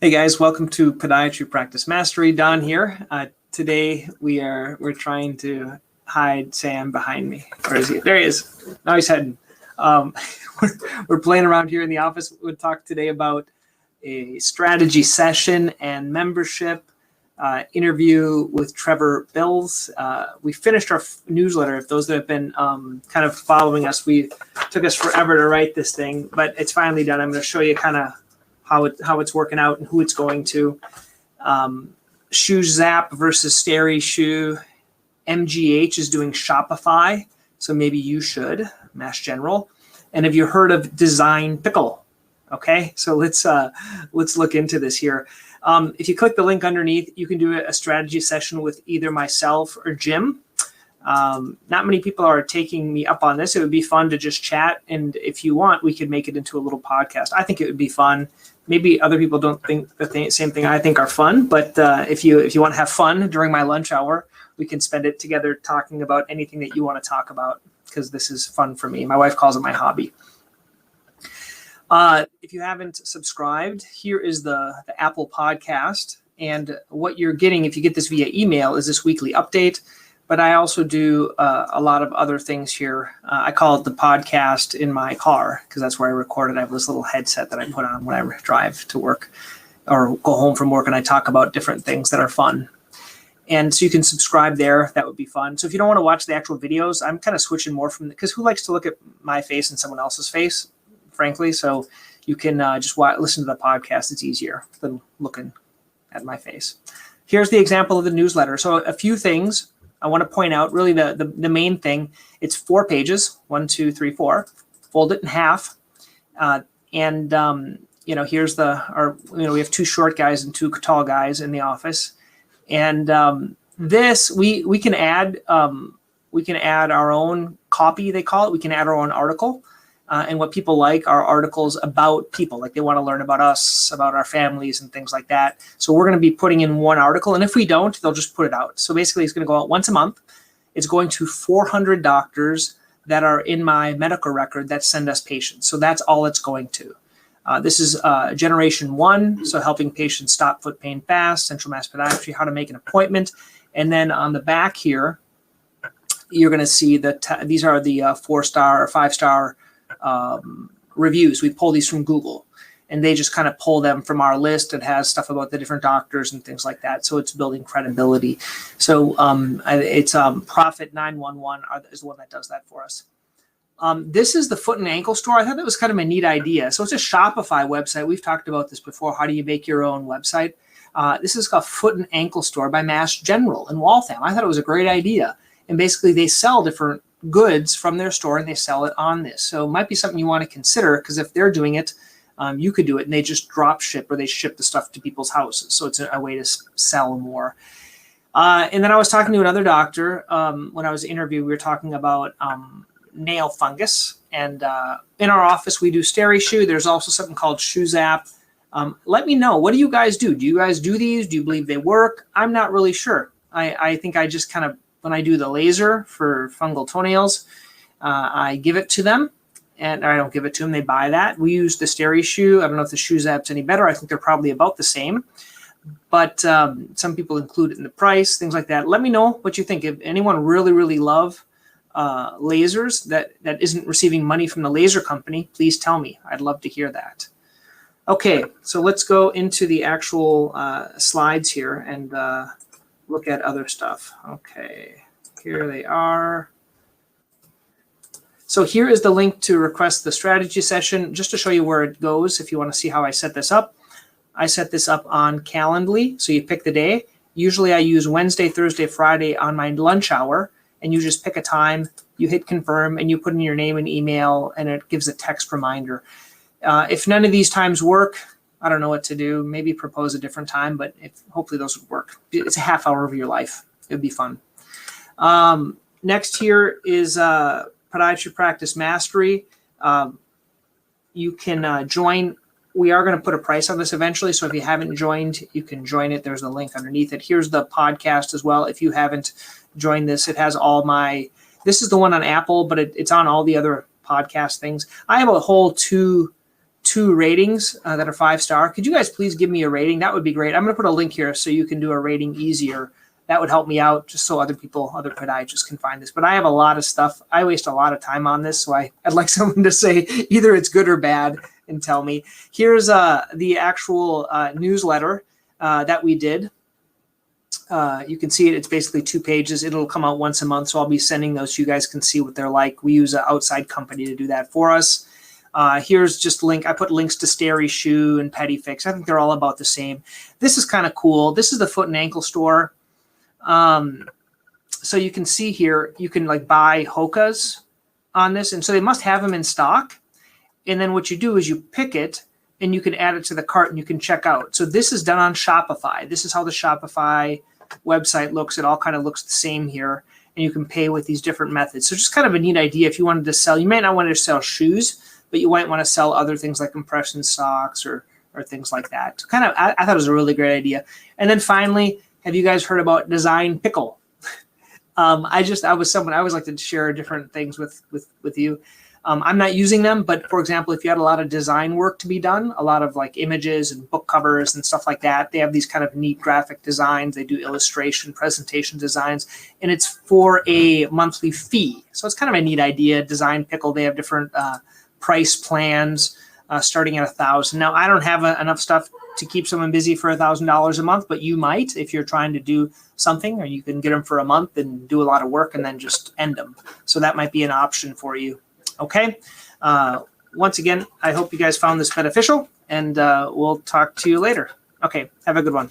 Hey guys, welcome to Podiatry Practice Mastery. Don here. Today we're trying to hide Sam behind me. Where is he? There he is. Now he's heading. We're playing around here in the office. We'll talk today about a strategy session and membership interview with Trevor Bills. We finished our newsletter. If those that have been kind of following us, we took us forever to write this thing, but it's finally done. I'm going to show you kind of how it's working out and who it's going to. Shoe Zap versus Steri Shoe. MGH is doing Shopify, so maybe you should. Mass General. And have you heard of Design Pickle? Okay, so let's look into this here. If you click the link underneath, you can do a strategy session with either myself or Jim. Not many people are taking me up on this. It would be fun to just chat, and if you want, we could make it into a little podcast. I think it would be fun. Maybe other people don't think the same thing I think are fun, but if you want to have fun during my lunch hour, we can spend it together talking about anything that you want to talk about, because this is fun for me. My wife calls it my hobby. If you haven't subscribed, here is the Apple podcast, and what you're getting if you get this via email is this weekly update. But I also do a lot of other things here. I call it the podcast in my car because that's where I record it. I have this little headset that I put on when I drive to work or go home from work, and I talk about different things that are fun. And so you can subscribe there. That would be fun. So if you don't want to watch the actual videos, I'm kind of switching more from, because who likes to look at my face and someone else's face, frankly? So you can just listen to the podcast. It's easier than looking at my face. Here's the example of the newsletter. So a few things I want to point out. Really the main thing, it's 4 pages, 1, 2, 3, 4, fold it in half. Here's we have 2 short guys and 2 tall guys in the office. And this, we can add our own copy, they call it. We can add our own article. And what people like are articles about people, like they want to learn about us, about our families and things like that. So we're going to be putting in 1 article, and if we don't, they'll just put it out. So basically it's going to go out once a month. It's going to 400 doctors that are in my medical record that send us patients. So that's all it's going to. This is generation 1, so helping patients stop foot pain fast, central mass podiatry, how to make an appointment. And then on the back here, you're going to see that these are the 4-star or 5-star reviews. We pull these from Google, and they just kind of pull them from our list. It has stuff about the different doctors and things like that. So it's building credibility. So it's Profit 911 is the one that does that for us. This is the foot and ankle store. I thought that was kind of a neat idea. So it's a Shopify website. We've talked about this before. How do you make your own website? This is called Foot and Ankle Store by Mass General in Waltham. I thought it was a great idea. And basically they sell different goods from their store, and they sell it on this. So it might be something you want to consider, because if they're doing it, you could do it, and they just drop ship, or they ship the stuff to people's houses. So it's a way to sell more. And then I was talking to another doctor when I was interviewed. We were talking about nail fungus, and in our office we do Steri Shoe. There's also something called Shoe Zap. Let me know, what do you guys do? Do you guys do these? Do you believe they work? I'm not really sure. I think I just kind of, when I do the laser for fungal toenails, I give it to them, or I don't give it to them. They buy that. We use the Steri Shoe. I don't know if the Shoe Zap's any better. I think they're probably about the same, but some people include it in the price, things like that. Let me know what you think. If anyone really love lasers that isn't receiving money from the laser company, please tell me. I'd love to hear that. Okay, so let's go into the actual slides here and look at other stuff. Okay, here they are. So here is the link to request the strategy session, just to show you where it goes if you want to see how I set this up. I set this up on Calendly, so you pick the day. Usually I use Wednesday, Thursday, Friday on my lunch hour, and you just pick a time, you hit confirm, and you put in your name and email, and it gives a text reminder. If none of these times work, I don't know what to do. Maybe propose a different time, but hopefully those would work. It's a half hour of your life. It would be fun. Next here is Podiatry Practice Mastery. You can join. We are going to put a price on this eventually, so if you haven't joined, you can join it. There's a link underneath it. Here's the podcast as well. If you haven't joined this, it has all my, this is the one on Apple, but it's on all the other podcast things. I have a whole two 2 ratings that are 5-star. Could you guys please give me a rating? That would be great. I'm going to put a link here so you can do a rating easier. That would help me out just so other podiatrists can find this. But I have a lot of stuff. I waste a lot of time on this, so I'd like someone to say either it's good or bad and tell me. Here's the actual newsletter that we did. You can see it. It's basically 2 pages. It'll come out once a month, so I'll be sending those so you guys can see what they're like. We use an outside company to do that for us. Here's just link. I put links to Steri Shoe and Pedifix. I think they're all about the same. This is kind of cool. This is the foot and ankle store. So you can see here, you can like buy Hokas on this. And so they must have them in stock. And then what you do is you pick it and you can add it to the cart and you can check out. So this is done on Shopify. This is how the Shopify website looks. It all kind of looks the same here. And you can pay with these different methods. So just kind of a neat idea. If you wanted to sell, you might not want to sell shoes, but you might want to sell other things like compression socks or things like that. So kind of, I thought it was a really great idea. And then finally, have you guys heard about Design Pickle? I always like to share different things with you. I'm not using them, but for example, if you had a lot of design work to be done, a lot of like images and book covers and stuff like that, they have these kind of neat graphic designs. They do illustration, presentation designs, and it's for a monthly fee. So it's kind of a neat idea. Design Pickle, they have different price plans starting at $1,000. Now, I don't have enough stuff to keep someone busy for $1,000 a month, but you might if you're trying to do something, or you can get them for a month and do a lot of work and then just end them. So that might be an option for you. Okay. Once again, I hope you guys found this beneficial, and we'll talk to you later. Okay. Have a good one.